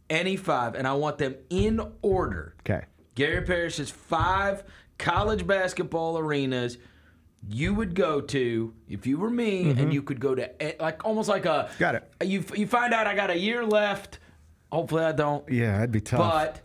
any 5, and I want them in order. Okay. Gary Parrish's 5 college basketball arenas you would go to if you were me, and you could go to like almost like a. Got it. You find out I got a year left. Hopefully I don't. Yeah, that'd be tough. But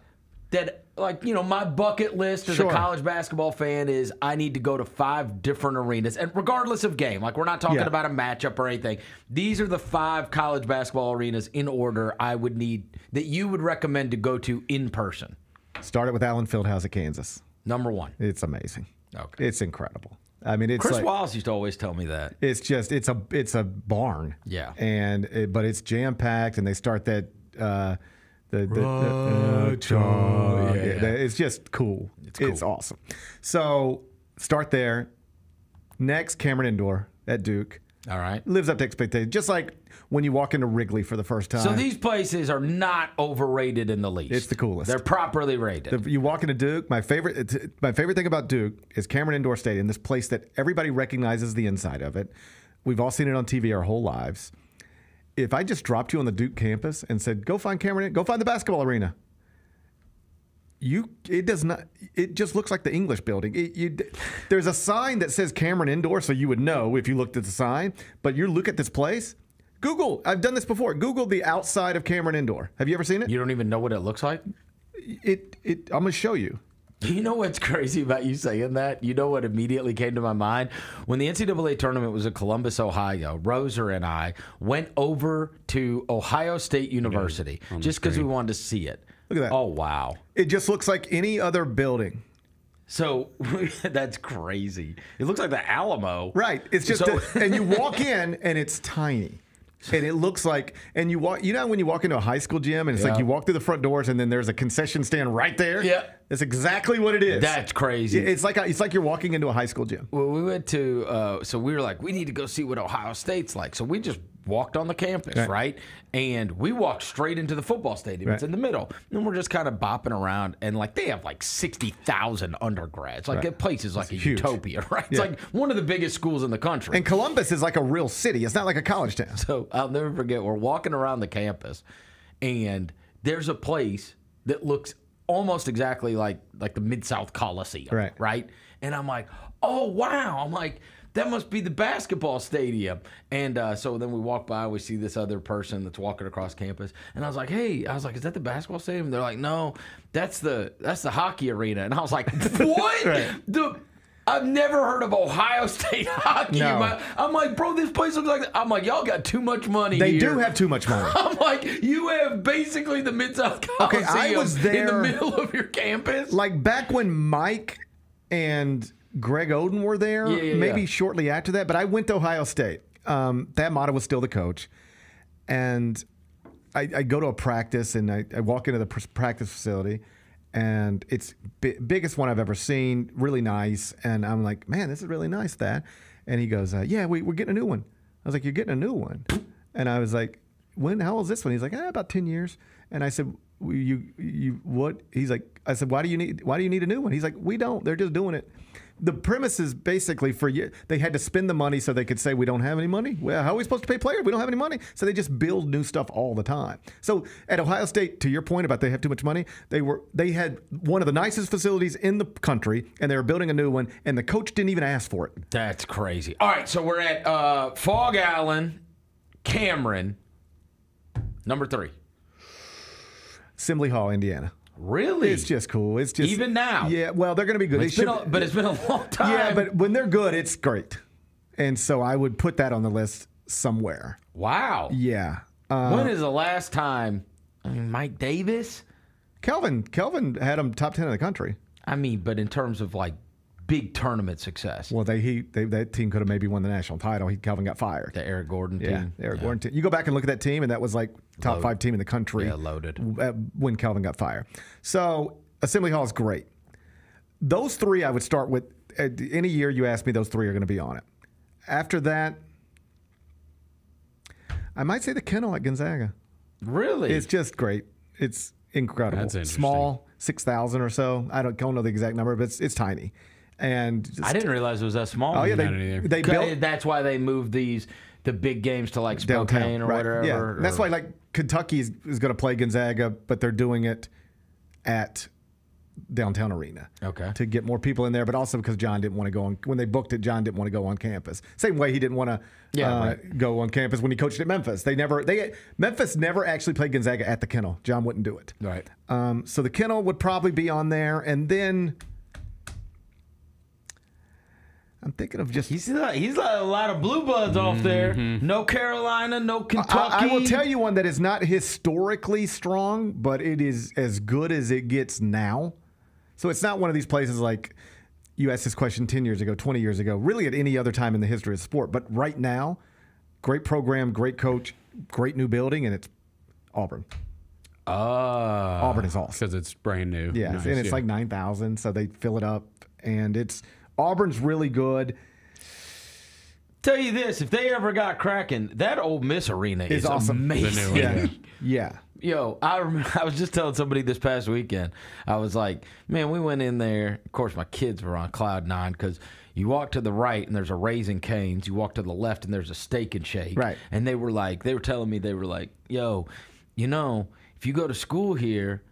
that, like, you know, my bucket list as a college basketball fan is I need to go to 5 different arenas, and regardless of game, like we're not talking about a matchup or anything. These are the 5 college basketball arenas in order I would need that you would recommend to go to in person. Start it with Allen Fieldhouse at Kansas. Number 1. It's amazing. Okay. It's incredible. I mean, it's Chris like, Wallace used to always tell me that. It's just it's a barn. Yeah. But it's jam packed, and they start that it's just cool. It's awesome. So start there. Next, Cameron Indoor at Duke. All right. Lives up to expectations. Just like when you walk into Wrigley for the first time. So these places are not overrated in the least. It's the coolest. They're properly rated. You walk into Duke. My favorite thing about Duke is Cameron Indoor Stadium, this place that everybody recognizes the inside of it. We've all seen it on TV our whole lives. If I just dropped you on the Duke campus and said, go find the basketball arena, it just looks like the English building. There's a sign that says Cameron Indoor, so you would know if you looked at the sign. But you look at this place, Google. I've done this before. Google the outside of Cameron Indoor. Have you ever seen it? You don't even know what it looks like? I'm going to show you. You know what's crazy about you saying that? You know what immediately came to my mind? When the NCAA tournament was in Columbus, Ohio, Roser and I went over to Ohio State University just because we wanted to see it. Look at that. Oh, wow. It just looks like any other building. So that's crazy. It looks like the Alamo. Right. It's just, and you walk in and it's tiny. And it looks like, and you walk, you know, when you walk into a high school gym and it's like you walk through the front doors and then there's a concession stand right there? Yeah. That's exactly what it is. That's crazy. It's like you're walking into a high school gym. Well, we went to, so we were like, we need to go see what Ohio State's like. So we just walked on the campus, right? And we walked straight into the football stadium. It's in the middle. And we're just kind of bopping around. And like they have like 60,000 undergrads. Like that place is like a utopia, right? It's like one of the biggest schools in the country. And Columbus is like a real city. It's not like a college town. So I'll never forget, we're walking around the campus and there's a place that looks almost exactly like the Mid-South Coliseum, right? And I'm like, oh, wow. I'm like, that must be the basketball stadium. And so then we walk by, we see this other person that's walking across campus. And I was like, hey, is that the basketball stadium? They're like, no, that's the hockey arena. And I was like, what? I've never heard of Ohio State hockey. No. I'm like, bro, this place looks like that. I'm like, y'all got too much money They here. do have too much money. I'm like, you have basically the Mid-South Coliseum I was there in the middle of your campus. Like back when Mike and Greg Oden were there, maybe shortly after that. But I went to Ohio State. That motto was still the coach. And I go to a practice, and I walk into the practice facility, and it's biggest one I've ever seen, really nice. And I'm like, man, this is really nice, Thad. And he goes, yeah, we're getting a new one. I was like, you're getting a new one? And I was like, how old is this one? He's like, about 10 years. And I said, you what? He's like, I said, why do you need a new one? He's like, we don't. They're just doing it. The premise is basically they had to spend the money so they could say we don't have any money. Well, how are we supposed to pay players? We don't have any money. So they just build new stuff all the time. So at Ohio State, to your point about they have too much money, they had one of the nicest facilities in the country, and they were building a new one, and the coach didn't even ask for it. That's crazy. All right, so we're at Fog Allen, Cameron, number 3. Assembly Hall, Indiana. Really? It's just cool. It's just even now. Yeah, well, they're going to be good. But it's been a long time. Yeah, but when they're good, it's great. And so I would put that on the list somewhere. Wow. Yeah. When is the last time? Mike Davis? Kelvin had him top 10 in the country. I mean, but in terms of like big tournament success. Well, that team could have maybe won the national title. Kelvin got fired. The Eric Gordon team. Eric Gordon team. You go back and look at that team, and that was like top 5 team in the country. Yeah, loaded. When Kelvin got fired. So Assembly Hall is great. Those 3 I would start with. Any year you ask me, those 3 are going to be on it. After that, I might say the Kennel at Gonzaga. Really? It's just great. It's incredible. That's interesting. Small, 6,000 or so. I don't know the exact number, but it's tiny. And I didn't realize it was that small. Oh yeah, they built. That's why they moved the big games to like Spokane or whatever. Yeah, that's why like Kentucky is going to play Gonzaga, but they're doing it at Downtown Arena. Okay. To get more people in there, but also because John didn't want to go on. When they booked it, John didn't want to go on campus. Same way he didn't want to go on campus when he coached at Memphis. Memphis never actually played Gonzaga at the Kennel. John wouldn't do it. Right. So the Kennel would probably be on there, and then I'm thinking of just he's got a lot of blue bloods off there. No Carolina, no Kentucky. I will tell you one that is not historically strong, but it is as good as it gets now. So it's not one of these places like you asked this question 10 years ago, 20 years ago, really at any other time in the history of sport. But right now, great program, great coach, great new building, and it's Auburn. Auburn is awesome. Because it's brand new. Yeah, nice, and it's like 9,000, so they fill it up. And Auburn's really good. Tell you this, if they ever got cracking, that Ole Miss arena is awesome. Amazing. Yeah. Yo, I was just telling somebody this past weekend, I was like, man, we went in there. Of course, my kids were on cloud nine because you walk to the right and there's a Raising Cane's. You walk to the left and there's a Steak and Shake. Right. And they were telling me, yo, if you go to school here,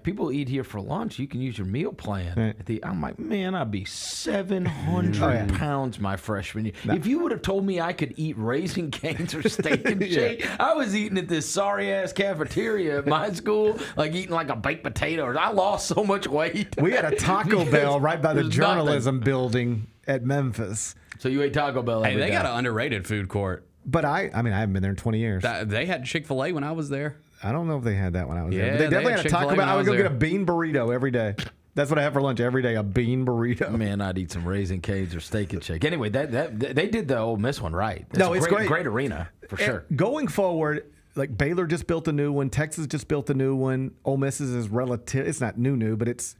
people eat here for lunch. You can use your meal plan. Right. I'm like, man, I'd be 700 pounds my freshman year. No. If you would have told me I could eat Raising Cane's or Steak and Shake, I was eating at this sorry ass cafeteria at my school, like eating like a baked potato. I lost so much weight. We had a Taco Bell right by the journalism building at Memphis. So you ate Taco Bell every day. They got an underrated food court. But I haven't been there in 20 years. They had Chick-fil-A when I was there. I don't know if they had that when I was there. But they definitely had a Taco Bell. I would go get a bean burrito every day. That's what I have for lunch every day, a bean burrito. Man, I'd eat some Raising Cane's or Steak and Shake. Anyway, they did the Ole Miss one right. It's great. Great arena, for sure. Going forward, like Baylor just built a new one. Texas just built a new one. Ole Miss's is relative. It's not new, but it's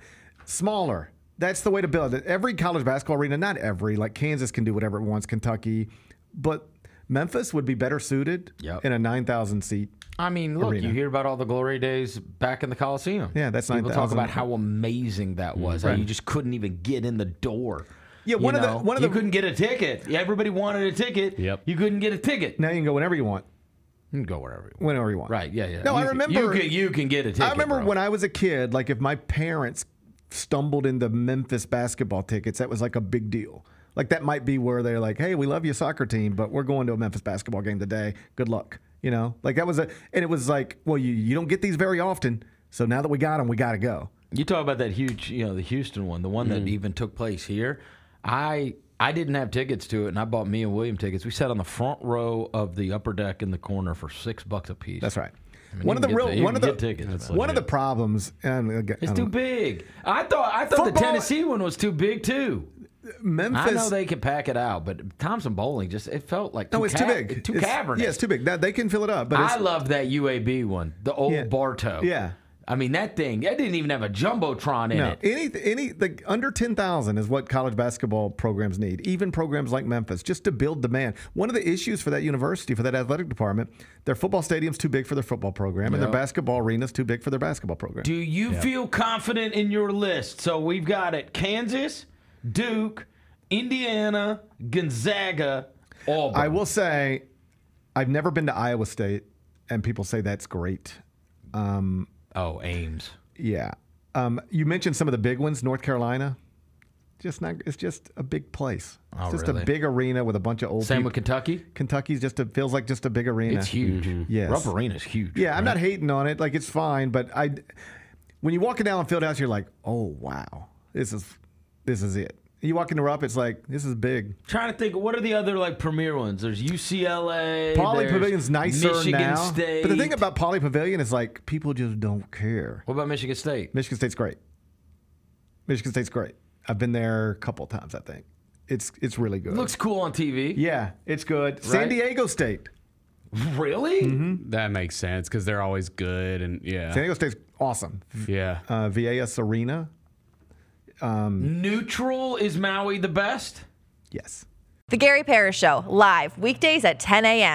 smaller. That's the way to build it. Every college basketball arena, not every, like Kansas can do whatever it wants, Kentucky, but Memphis would be better suited in a 9,000 seat. I mean, look, you hear about all the glory days back in the Coliseum. Yeah, that's 9,000. People talk about how amazing that was. How you just couldn't even get in the door. Yeah, you couldn't get a ticket. Everybody wanted a ticket. Yep. You couldn't get a ticket. Now you can go whenever you want. You can go wherever you want. Whenever you want. Right, yeah. No, I remember. You can get a ticket. I remember when I was a kid, like if my parents stumbled into Memphis basketball tickets, that was like a big deal. Like that might be where they're like, hey, we love your soccer team, but we're going to a Memphis basketball game today. Good luck. Like that was and it was like, well, you don't get these very often. So now that we got them, we got to go. You talk about that huge, the Houston one, the one that even took place here. I didn't have tickets to it, and I bought me and William tickets. We sat on the front row of the upper deck in the corner for $6 a piece. That's right. I mean, one of the problems, it's too big. I thought the Tennessee one was too big too. Memphis, I know they can pack it out, but Thompson Bowling it felt like it's too big, too cavernous. Yeah, it's too big. They can fill it up. But I love that UAB one, the old Bartow. Yeah, I mean that didn't even have a jumbotron in it. Under 10,000 is what college basketball programs need. Even programs like Memphis, just to build demand. One of the issues for that university, for that athletic department, their football stadium's too big for their football program, and their basketball arena's too big for their basketball program. Do you feel confident in your list? So we've got it: Kansas, Duke, Indiana, Gonzaga, Auburn. I will say, I've never been to Iowa State, and people say that's great. Ames. Yeah. You mentioned some of the big ones. North Carolina, it's just a big place. It's just a big arena with a bunch of old people. Same with Kentucky? Kentucky's feels like just a big arena. It's huge. Yes. Rupp Arena's huge. Yeah, I'm not hating on it. Like, it's fine, but when you walk down Fieldhouse, you're like, oh, wow, this is it. You walk into Rupp, it's like, this is big. Trying to think, what are the other premier ones? There's UCLA. Pauley Pavilion's nicer Michigan now. State. But the thing about Pauley Pavilion is like people just don't care. What about Michigan State? Michigan State's great. Michigan State's great. I've been there a couple of times, I think. It's really good. Looks cool on TV. Yeah, it's good. Right? San Diego State. Really? Mm-hmm. That makes sense because they're always good and San Diego State's awesome. Yeah. VAS Arena. Neutral, is Maui the best? Yes. The Gary Parrish Show, live weekdays at 10 a.m.